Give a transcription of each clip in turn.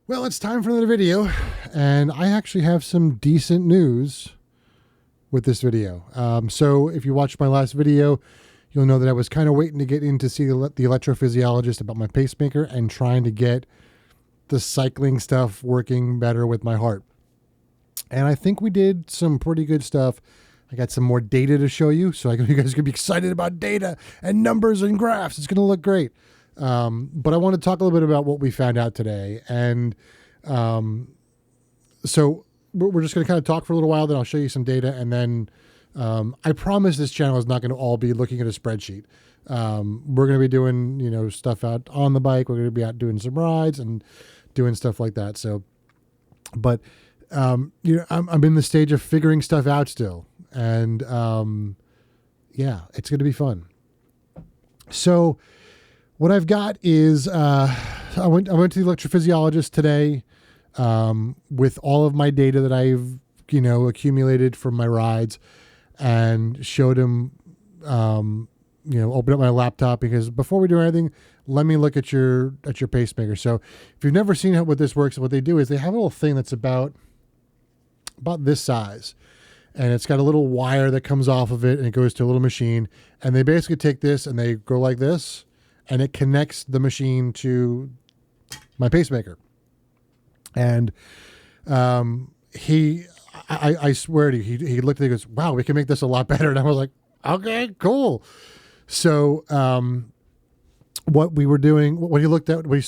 Well, it's time for another video, and I actually have some decent news with this video. So if you watched my last video, you'll know that I was kind of waiting to get in to see the electrophysiologist about my pacemaker and trying to get the cycling stuff working better with my heart. And I think we did some pretty good stuff. I got some more data to show you, so you guys can be excited about data and numbers and graphs. It's going to look great. But I want to talk a little bit about what we found out today. And so we're just going to kind of talk for a little while, then I'll show you some data. And then I promise this channel is not going to all be looking at a spreadsheet. We're going to be doing, stuff out on the bike. We're going to be out doing some rides and doing stuff like that. So, but, I'm in the stage of figuring stuff out still. And yeah, it's going to be fun. So, what I've got is I went to the electrophysiologist today with all of my data that I've accumulated from my rides, and showed him open up my laptop, because before we do anything, let me look at your pacemaker. So if you've never seen how what this works, what they do is they have a little thing that's about this size. And it's got a little wire that comes off of it, and it goes to a little machine. And they basically take this and they go like this, and it connects the machine to my pacemaker. And I swear to you, he looked at it and goes, "Wow, we can make this a lot better." And I was like, "Okay, cool." So what we were doing, what he looked at, what he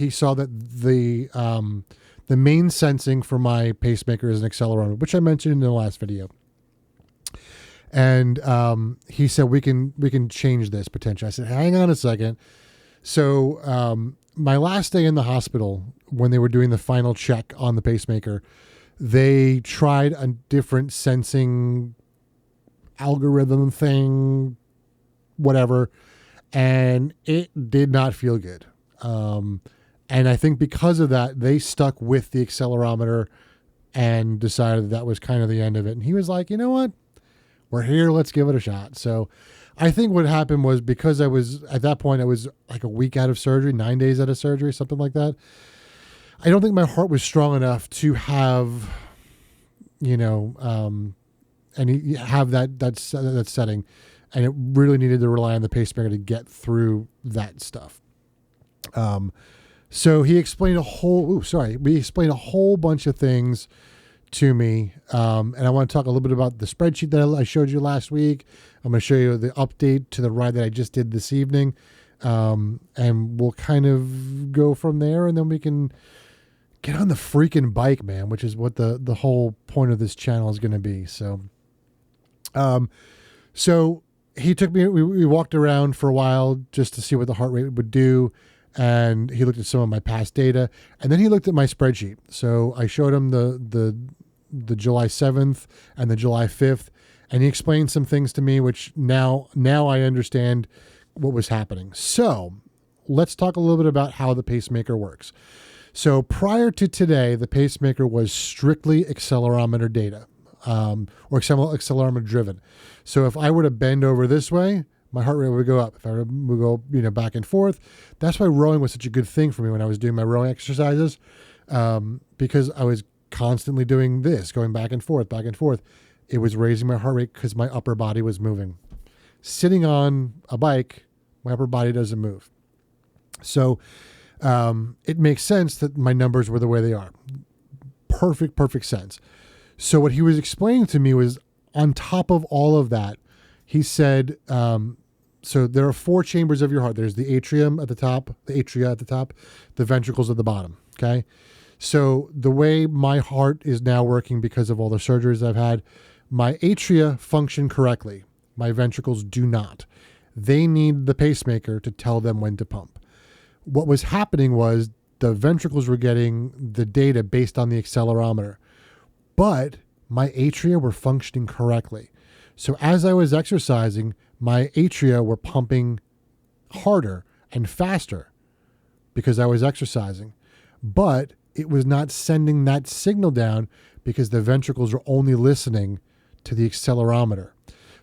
saw that the main sensing for my pacemaker is an accelerometer, which I mentioned in the last video. And he said we can change this potentially. I said, hang on a second. So my last day in the hospital, when they were doing the final check on the pacemaker, they tried a different sensing algorithm thing, whatever, and it did not feel good. And I think because of that, they stuck with the accelerometer and decided that was kind of the end of it. And he was like, you know what? We're here. Let's give it a shot. So I think what happened was, because at that point, I was like a week out of surgery, 9 days out of surgery, something like that. I don't think my heart was strong enough to have, and have that setting. And it really needed to rely on the pacemaker to get through that stuff. So he explained we explained a whole bunch of things to me. And I want to talk a little bit about the spreadsheet that I showed you last week. I'm going to show you the update to the ride that I just did this evening. And we'll kind of go from there, and then we can get on the freaking bike, man, which is what the whole point of this channel is going to be. So, so he took me, we walked around for a while just to see what the heart rate would do. And he looked at some of my past data, and then he looked at my spreadsheet. So I showed him the July 7th and the July 5th, and he explained some things to me, which now I understand what was happening. So let's talk a little bit about how the pacemaker works. So prior to today, the pacemaker was strictly accelerometer data, or accelerometer driven. So if I were to bend over this way, my heart rate would go up. If I would go, back and forth. That's why rowing was such a good thing for me when I was doing my rowing exercises, because I was constantly doing this, going back and forth, back and forth. It was raising my heart rate because my upper body was moving. Sitting on a bike, my upper body doesn't move. So it makes sense that my numbers were the way they are. Perfect sense. So what he was explaining to me was, on top of all of that, he said, so there are 4 chambers of your heart. There's the atrium at the top, the atria at the top, the ventricles at the bottom. Okay. So the way my heart is now working, because of all the surgeries I've had, my atria function correctly. My ventricles do not. They need the pacemaker to tell them when to pump. What was happening was the ventricles were getting the data based on the accelerometer, but my atria were functioning correctly. So as I was exercising, my atria were pumping harder and faster because I was exercising, but it was not sending that signal down because the ventricles were only listening to the accelerometer.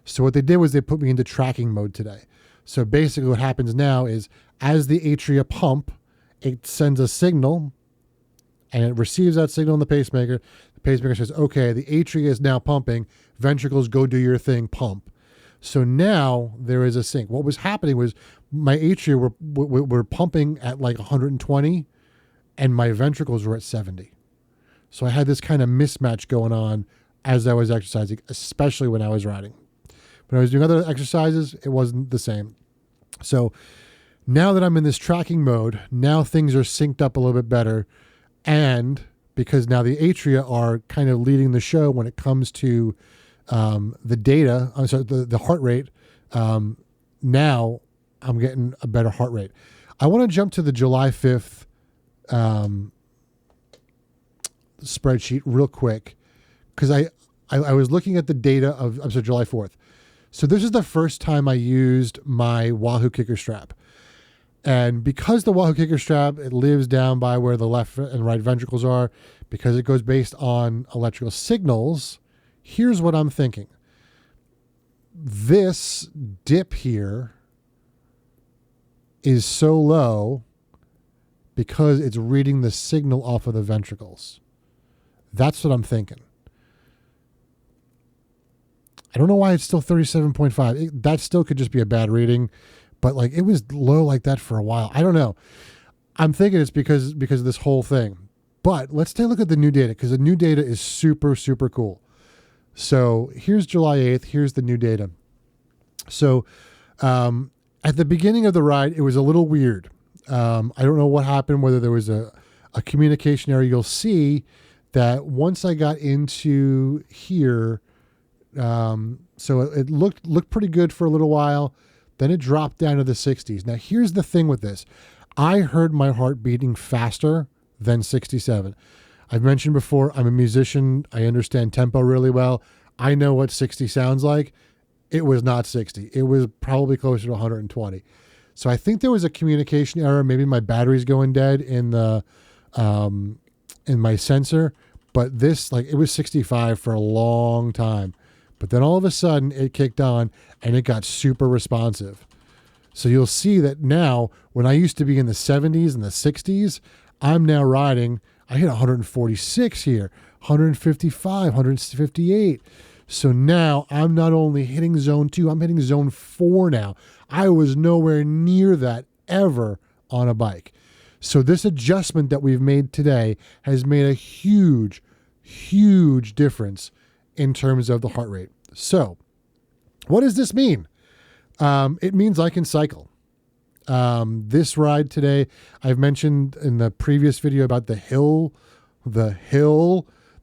So what they did was they put me into tracking mode today. So basically what happens now is, as the atria pump, it sends a signal and it receives that signal in the pacemaker. The pacemaker says, okay, the atria is now pumping. Ventricles, go do your thing, pump. So now there is a sync. What was happening was my atria were pumping at like 120 and my ventricles were at 70. So I had this kind of mismatch going on as I was exercising, especially when I was riding. When I was doing other exercises, it wasn't the same. So now that I'm in this tracking mode, now things are synced up a little bit better. And because now the atria are kind of leading the show when it comes to the data, I'm sorry, the heart rate, now I'm getting a better heart rate. I want to jump to the July 5th spreadsheet real quick because I was looking at the data of, I'm sorry, July 4th. So this is the first time I used my Wahoo kicker strap. And because the Wahoo kicker strap, it lives down by where the left and right ventricles are, because it goes based on electrical signals, here's what I'm thinking. This dip here is so low because it's reading the signal off of the ventricles. That's what I'm thinking. I don't know why it's still 37.5. That still could just be a bad reading, but like it was low like that for a while. I don't know. I'm thinking it's because of this whole thing. But let's take a look at the new data because the new data is super, super cool. So here's July 8th. Here's the new data. So at the beginning of the ride, it was a little weird. I don't know what happened, whether there was a communication error. You'll see that once I got into here, so it looked pretty good for a little while. Then it dropped down to the 60s. Now, here's the thing with this. I heard my heart beating faster than 67. I've mentioned before, I'm a musician. I understand tempo really well. I know what 60 sounds like. It was not 60. It was probably closer to 120. So I think there was a communication error. Maybe my battery's going dead in the in my sensor. But this, like, it was 65 for a long time. But then all of a sudden it kicked on and it got super responsive. So you'll see that now when I used to be in the 70s and the 60s, I'm now riding, I hit 146 here, 155, 158. So now I'm not only hitting zone 2, I'm hitting zone 4 now. I was nowhere near that ever on a bike. So this adjustment that we've made today has made a huge, huge difference in terms of the heart rate. So what does this mean? It means I can cycle. This ride today, I've mentioned in the previous video about the hill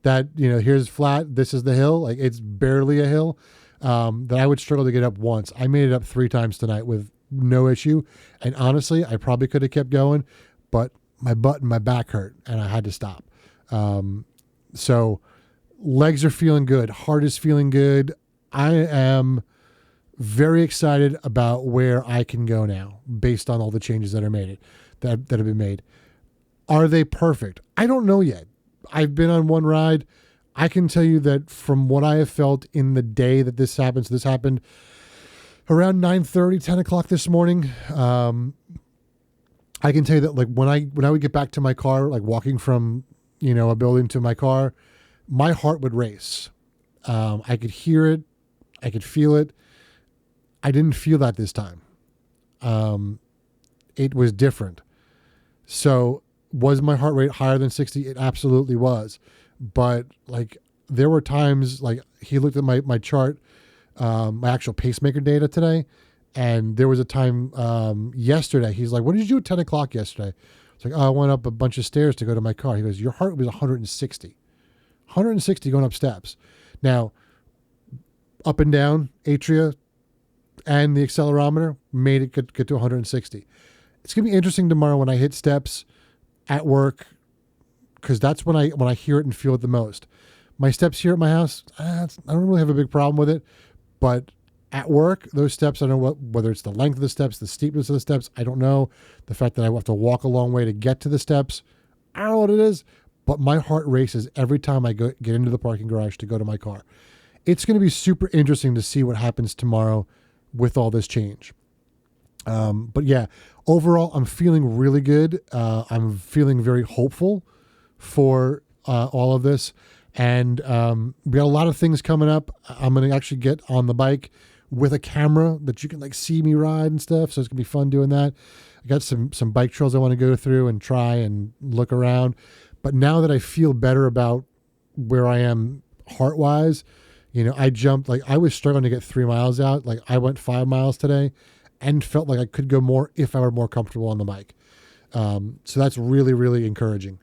that, here's flat, this is the hill. Like it's barely a hill, that I would struggle to get up once. I made it up 3 times tonight with no issue. And honestly, I probably could have kept going, but my butt and my back hurt and I had to stop. So legs are feeling good. Heart is feeling good. I am very excited about where I can go now based on all the changes that have been made. Are they perfect? I don't know yet. I've been on one ride. I can tell you that from what I have felt in the day that this happened, so this happened around 9:30, 10 o'clock this morning. I can tell you that like when I would get back to my car, like walking from, a building to my car, my heart would race. I could hear it. I could feel it. I didn't feel that this time. It was different. So was my heart rate higher than 60? It absolutely was. But like there were times like he looked at my chart, my actual pacemaker data today. And there was a time yesterday, he's like, what did you do at 10 o'clock yesterday? It's like, oh, I went up a bunch of stairs to go to my car. He goes, your heart was 160. 160 going up steps. Now, up and down, atria and the accelerometer made it get to 160. It's going to be interesting tomorrow when I hit steps at work, because that's when I hear it and feel it the most. My steps here at my house, I don't really have a big problem with it, but at work, those steps, I don't know whether it's the length of the steps, the steepness of the steps, I don't know. The fact that I have to walk a long way to get to the steps, I don't know what it is, but my heart races every time I get into the parking garage to go to my car. It's going to be super interesting to see what happens tomorrow with all this change. But yeah, overall, I'm feeling really good. I'm feeling very hopeful for all of this. And we got a lot of things coming up. I'm going to actually get on the bike with a camera that you can like see me ride and stuff. So it's gonna be fun doing that. I got some bike trails I want to go through and try and look around. But now that I feel better about where I am heart wise, you know, I jumped, like I was struggling to get 3 miles out. Like I went 5 miles today and felt like I could go more if I were more comfortable on the bike. So that's really, really encouraging.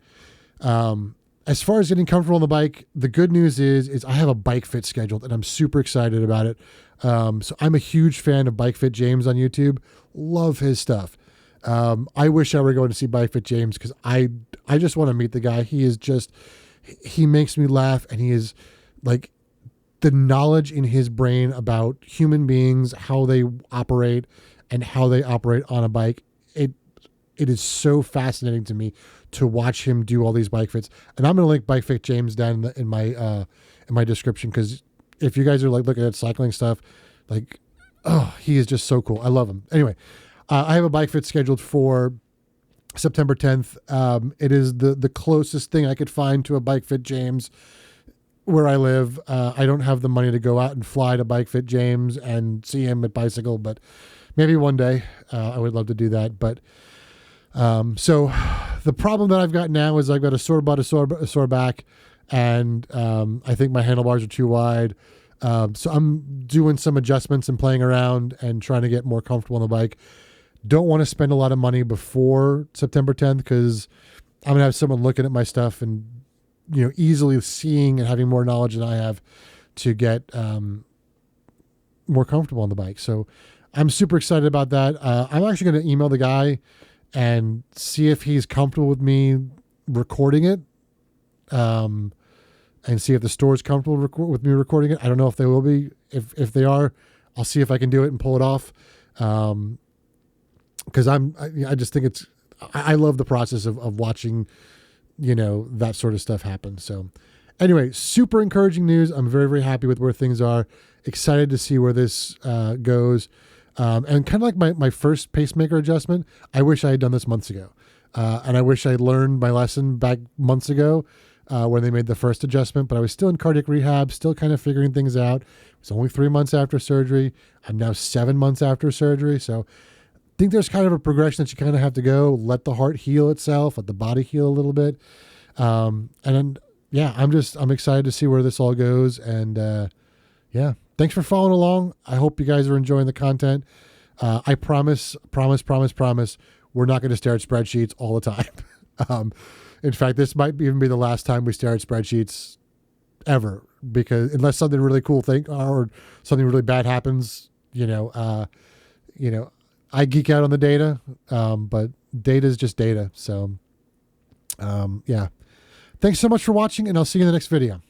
As far as getting comfortable on the bike, the good news is I have a bike fit scheduled and I'm super excited about it. So I'm a huge fan of Bike Fit James on YouTube. Love his stuff. I wish I were going to see Bike Fit James because I just want to meet the guy. He makes me laugh, and he is like the knowledge in his brain about human beings, how they operate and how they operate on a bike. It is so fascinating to me to watch him do all these bike fits. And I'm going to link Bike Fit James down in my description, because if you guys are like looking at cycling stuff, like, oh, he is just so cool. I love him. Anyway, I have a bike fit scheduled for September 10th. It is the closest thing I could find to a Bike Fit James where I live. I don't have the money to go out and fly to Bike Fit James and see him at Bicycle, but maybe one day I would love to do that. But so the problem that I've got now is I've got a sore butt, a sore back, and I think my handlebars are too wide. So I'm doing some adjustments and playing around and trying to get more comfortable on the bike. Don't want to spend a lot of money before September 10th because I'm gonna have someone looking at my stuff and, you know, easily seeing and having more knowledge than I have to get more comfortable on the bike. So I'm super excited about that. I'm actually going to email the guy and see if he's comfortable with me recording it, and see if the store is comfortable with me recording it. I don't know if they will be. If they are, I'll see if I can do it and pull it off. Because I just think I love the process of watching, you know, that sort of stuff happen. So anyway, super encouraging news. I'm very, very happy with where things are. Excited to see where this goes. And kind of like my first pacemaker adjustment, I wish I had done this months ago. And I wish I had learned my lesson back months ago when they made the first adjustment, but I was still in cardiac rehab, still kind of figuring things out. It was only 3 months after surgery. I'm now 7 months after surgery. So I think there's kind of a progression that you kind of have to go, let the heart heal itself, let the body heal a little bit. And then, yeah, I'm excited to see where this all goes. And yeah, thanks for following along. I hope you guys are enjoying the content. I promise, we're not going to stare at spreadsheets all the time. In fact, this might even be the last time we stare at spreadsheets ever, because unless something really cool or something really bad happens, I geek out on the data, but data is just data. So, yeah. Thanks so much for watching, and I'll see you in the next video.